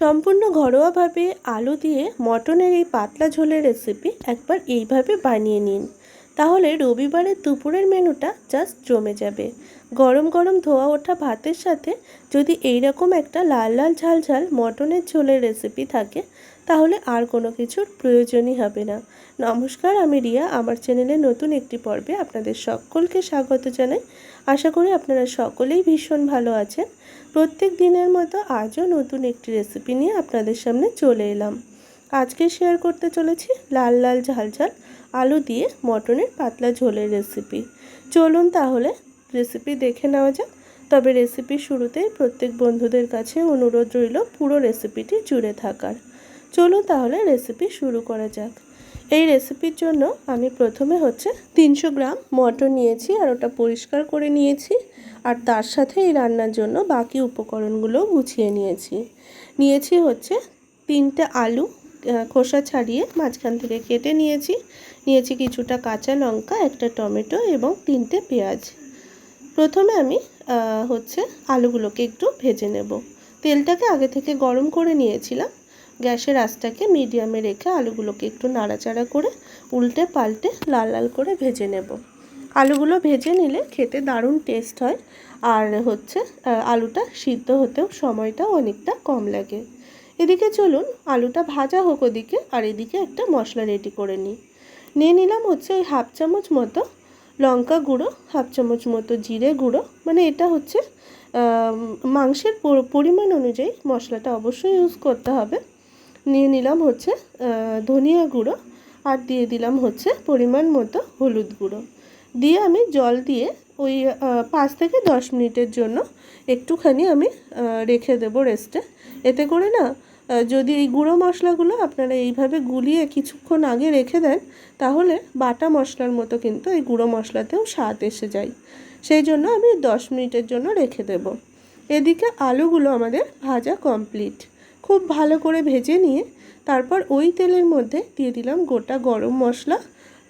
সম্পূর্ণ ঘরোয়াভাবে আলু দিয়ে মটনের এই পাতলা ঝোলের রেসিপি একবার এইভাবে বানিয়ে নিন। তাহলে রবিবারের দুপুরের মেনুটা জাস্ট জমে যাবে। গরম গরম ধোয়া ওঠা ভাতের সাথে যদি এইরকম একটা লাল লাল ঝাল ঝাল মটনের ঝোলের রেসিপি থাকে, তাহলে আর কোনো কিছুর প্রয়োজনই হবে না। নমস্কার, আমি রিয়া। আমার চ্যানেলে নতুন একটি পর্বে আপনাদের সকলকে স্বাগত জানাই। আশা করি আপনারা সকলেই ভীষণ ভালো আছেন। প্রত্যেক দিনের মতো আজও নতুন একটি রেসিপি নিয়ে আপনাদের সামনে চলে এলাম। আজকে শেয়ার করতে চলেছি লাল লাল ঝাল ঝাল আলু দিয়ে মটনের পাতলা ঝোলের রেসিপি। চলুন তাহলে রেসিপি দেখে নেওয়া যাক। তবে রেসিপির শুরুতেই প্রত্যেক বন্ধুদের কাছে অনুরোধ রইল পুরো রেসিপিটি জুড়ে থাকার। চলুন তাহলে রেসিপি শুরু করা যাক। এই রেসিপির জন্য আমি প্রথমে 300 গ্রাম মটর নিয়েছি, আর ওটা পরিষ্কার করে নিয়েছি। আর তার সাথে এই রান্নার জন্য বাকি উপকরণগুলো গুছিয়ে নিয়েছি 3টে আলু খোসা ছাড়িয়ে মাঝখান থেকে কেটে নিয়েছি কিছুটা কাঁচা লঙ্কা, একটা টমেটো এবং 3টে পেঁয়াজ। প্রথমে আমি আলুগুলোকে একটু ভেজে নেব। তেলটাকে আগে থেকে গরম করে নিয়েছিলাম। গ্যাসের আঁচটাকে মিডিয়ামে রেখে আলুগুলোকে একটু নাড়াচাড়া করে উল্টে পাল্টে লাল লাল করে ভেজে নেব। আলুগুলো ভেজে নিলে খেতে দারুণ টেস্ট হয়, আর আলুটা সিদ্ধ হতেও সময়টাও অনেকটা কম লাগে। এদিকে চলুন আলুটা ভাজা হোক ওদিকে, আর এদিকে একটা মশলা রেডি করে নিয়ে নিলাম ওই হাফ চামচ মতো লঙ্কা গুঁড়ো, হাফ চামচ মতো জিরে গুঁড়ো, মানে এটা মাংসের পরিমাণ অনুযায়ী মশলাটা অবশ্যই ইউজ করতে হবে। নিয়ে নিলাম ধনিয়া গুঁড়ো, আর দিয়ে দিলাম পরিমাণ মতো হলুদ গুঁড়ো। দিয়ে আমি জল দিয়ে ওই 5 থেকে 10 মিনিটের জন্য একটুখানি আমি রেখে দেবো রেস্টে। এতে করে না, যদি এই গুঁড়ো মশলাগুলো আপনারা এইভাবে গুলিয়ে কিছুক্ষণ আগে রেখে দেন, তাহলে বাটা মশলার মতো কিন্তু এই গুঁড়ো মশলাতেও স্বাদ এসে যায়। সেই জন্য আমি 10 মিনিটের জন্য রেখে দেব। এদিকে আলুগুলো আমাদের ভাজা কমপ্লিট। খুব ভালো করে ভেজে নিয়ে তারপর ওই তেলের মধ্যে দিয়ে দিলাম গোটা গরম মশলা,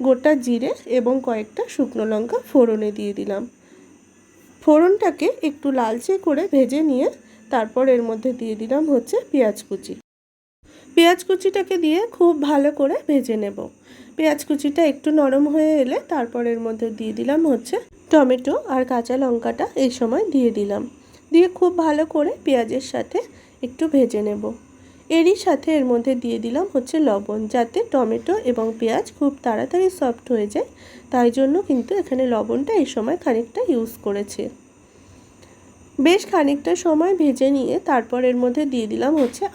গোটা জিরে এবং কয়েকটা শুকনো লঙ্কা ফোড়নে দিয়ে দিলাম। ফোড়নটাকে একটু লালচে করে ভেজে নিয়ে তারপর এর মধ্যে দিয়ে দিলাম পেঁয়াজ কুচি। পেঁয়াজ কুচিটাকে দিয়ে খুব ভালো করে ভেজে নেব। পেঁয়াজ কুচিটা একটু নরম হয়ে এলে তারপর এর মধ্যে দিয়ে দিলাম টমেটো আর কাঁচা লঙ্কাটা এই সময় দিয়ে দিলাম। দিয়ে খুব ভালো করে পেঁয়াজের সাথে একটু ভেজে নেব। এরই সাথে এর মধ্যে দিয়ে দিলাম লবণ, যাতে টমেটো এবং পেঁয়াজ খুব তাড়াতাড়ি সফট হয়ে যায়। তাই জন্য কিন্তু এখানে লবণটা এই সময় খানিকটা ইউজ করেছি। বেশ খানিকটা সময় ভেজে নিয়ে তারপর এর মধ্যে দিয়ে দিলাম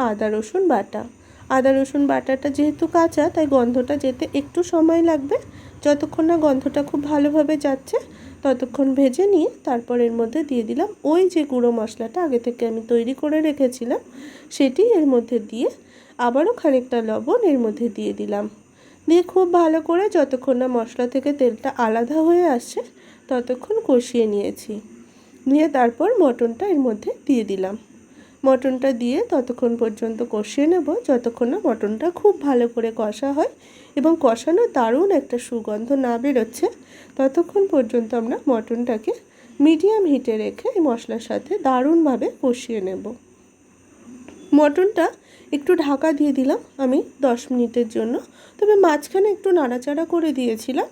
আদা রসুন বাটা। আদা রসুন বাটাটা যেহেতু কাঁচা, তাই গন্ধটা যেতে একটু সময় লাগবে। যতক্ষণ না গন্ধটা খুব ভালোভাবে যাচ্ছে ততক্ষণ ভেজে নিয়ে তারপর এর মধ্যে দিয়ে দিলাম ওই যে গুঁড়ো মশলাটা আগে থেকে আমি তৈরি করে রেখেছিলাম, সেটি এর মধ্যে দিয়ে আবারও খানিকটা লবণ এর মধ্যে দিয়ে দিলাম। দিয়ে খুব ভালো করে যতক্ষণ না মশলা থেকে তেলটা আলাদা হয়ে আসছে ততক্ষণ কষিয়ে নিয়ে তারপর মটনটা এর মধ্যে দিয়ে দিলাম। মটনটা দিয়ে ততক্ষণ পর্যন্ত কষিয়ে নেব যতক্ষণ না মটনটা খুব ভালো করে কষা হয় এবং কষানো দারুণ একটা সুগন্ধ না বেরোচ্ছে, ততক্ষণ পর্যন্ত আমরা মটনটাকে মিডিয়াম হিটে রেখে এই মশলার সাথে দারুণভাবে কষিয়ে নেব। মটনটা একটু ঢাকা দিয়ে দিলাম আমি 10 মিনিটের জন্য। তবে মাঝখানে একটু নাড়াচাড়া করে দিয়েছিলাম,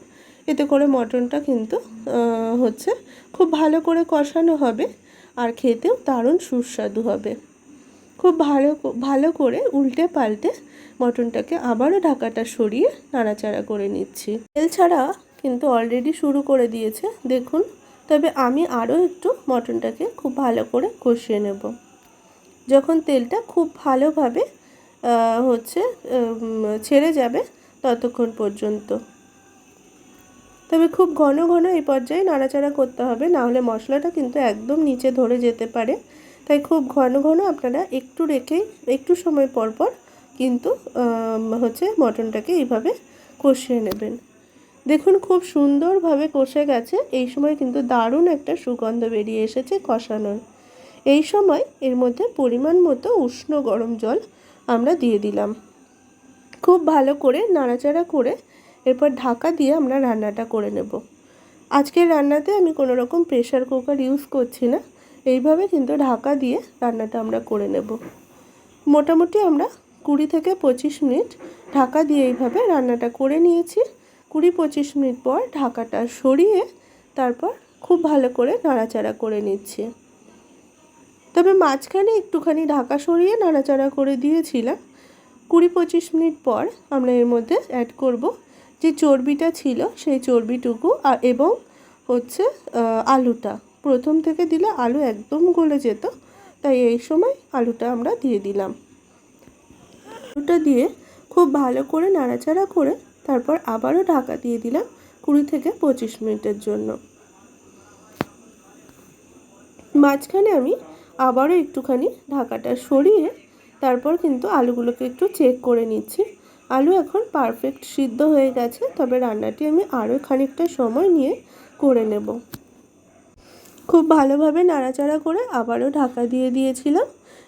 এতে করে মটনটা কিন্তু খুব ভালো করে কষানো হবে আর খেতেও দারুণ সুস্বাদু হবে। খুব ভালো করে উল্টে পাল্টে মটনটাকে আবারও ঢাকাটা সরিয়ে নাড়াচাড়া করে নিচ্ছি। তেল ছাড়া কিন্তু অলরেডি শুরু করে দিয়েছে দেখুন। তবে আমি আরও একটু মটনটাকে খুব ভালো করে কষিয়ে নেব। যখন তেলটা খুব ভালোভাবে ছেড়ে যাবে ততক্ষণ পর্যন্ত। তবে খুব ঘন ঘন এই পর্যায়ে নাড়াচাড়া করতে হবে, না হলে মশলাটা কিন্তু একদম নিচে ধরে যেতে পারে। তাই খুব ঘন ঘন আপনারা একটু রেখেই একটু সময় পর পর কিন্তু মটনটাকে এইভাবে কষিয়ে নেবেন। দেখুন খুব সুন্দরভাবে কষে গেছে। এই সময় কিন্তু দারুণ একটা সুগন্ধ বেরিয়ে এসেছে কষানোর। এই সময় এর মধ্যে পরিমাণ মতো উষ্ণ গরম জল আমরা দিয়ে দিলাম। খুব ভালো করে নাড়াচাড়া করে এরপর ঢাকা দিয়ে আমরা রান্নাটা করে নেব। আজকের রান্নাতে আমি কোনো রকম প্রেসার কুকার ইউজ করছি না, এইভাবে কিন্তু ঢাকা দিয়ে রান্নাটা আমরা করে নেব। মোটামুটি আমরা 20 থেকে 25 মিনিট ঢাকা দিয়ে এইভাবে রান্নাটা করে নিয়েছি। 20-25 মিনিট পর ঢাকাটা সরিয়ে তারপর খুব ভালো করে নাড়াচাড়া করে নিচ্ছি। তবে মাঝখানে একটুখানি ঢাকা সরিয়ে নাড়াচাড়া করে দিয়েছিলাম। 20-25 মিনিট পর আমরা এর মধ্যে অ্যাড করব যে চর্বিটা ছিল সেই চর্বিটুকু এবং হচ্ছে আলুটা। প্রথম থেকে দিলে আলু একদম গলে যেত, তাই এই সময় আলুটা আমরা দিয়ে দিলাম। আলুটা দিয়ে খুব ভালো করে নাড়াচাড়া করে তারপর আবারও ঢাকা দিয়ে দিলাম 20 থেকে 25 মিনিটের জন্য। মাঝখানে আমি আবারও একটুখানি ঢাকাটা সরিয়ে তারপর কিন্তু আলুগুলোকে একটু চেক করে নিচ্ছি। আলু এখন পারফেক্ট সিদ্ধ হয়ে গেছে, তবে রান্নাটি আমি আরও খানিকটা সময় নিয়ে করে নেব। খুব ভালোভাবে নাড়াচাড়া করে আবারও ঢাকা দিয়ে দিয়েছিলাম।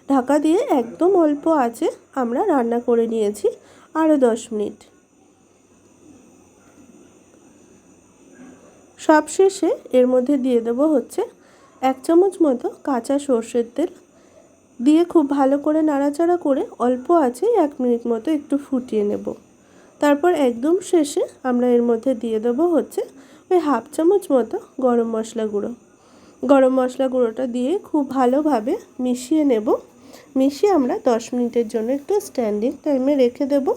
ঢাকা দিয়ে একদম অল্প আঁচে আমরা রান্না করে নিয়েছি আরও 10 মিনিট। সবশেষে এর মধ্যে দিয়ে দেবো হচ্ছে 1 চামচ মতো কাঁচা সর্ষের তেল দিয়ে খুব ভালো করে নাড়াচাড়া করে অল্প আঁচে 1 মিনিট মতো একটু ফুটিয়ে নেব। তারপর একদম শেষে আমরা এর মধ্যে দিয়ে দেবো হচ্ছে ওই 1/2 চামচ মতো গরম মশলা গুঁড়ো। গরম মশলা গুঁড়োটা দিয়ে খুব ভালোভাবে মিশিয়ে নেব। মিশিয়ে আমরা 10 মিনিটের জন্য একটু স্ট্যান্ডিং টাইমে রেখে দেব।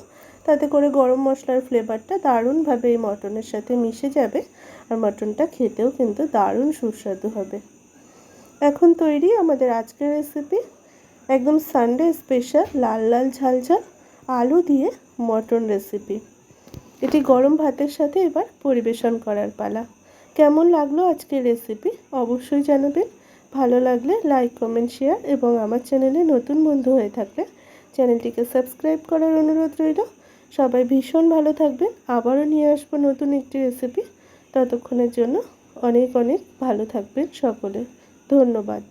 তাতে করে গরম মশলার ফ্লেভারটা দারুণভাবে এই মটনের সাথে মিশে যাবে আর মটনটা খেতেও কিন্তু দারুণ সুস্বাদু হবে। এখন তৈরি আমাদের আজকের রেসিপি, একদম সানডে স্পেশাল লাল লাল ঝাল ঝাল আলু দিয়ে মটন রেসিপি। এটি গরম ভাতের সাথে এবার পরিবেশন করার পালা। কেমন লাগলো আজকের রেসিপি অবশ্যই জানাবেন। ভালো লাগলে লাইক, কমেন্ট, শেয়ার এবং আমার চ্যানেলে নতুন বন্ধু হয়ে থাকলে চ্যানেলটিকে সাবস্ক্রাইব করার অনুরোধ রইল। সবাই ভীষণ ভালো থাকবেন। আবারও নিয়ে আসবো নতুন একটি রেসিপি। ততক্ষণের জন্য অনেক অনেক ভালো থাকবেন সকলে। ধন্যবাদ।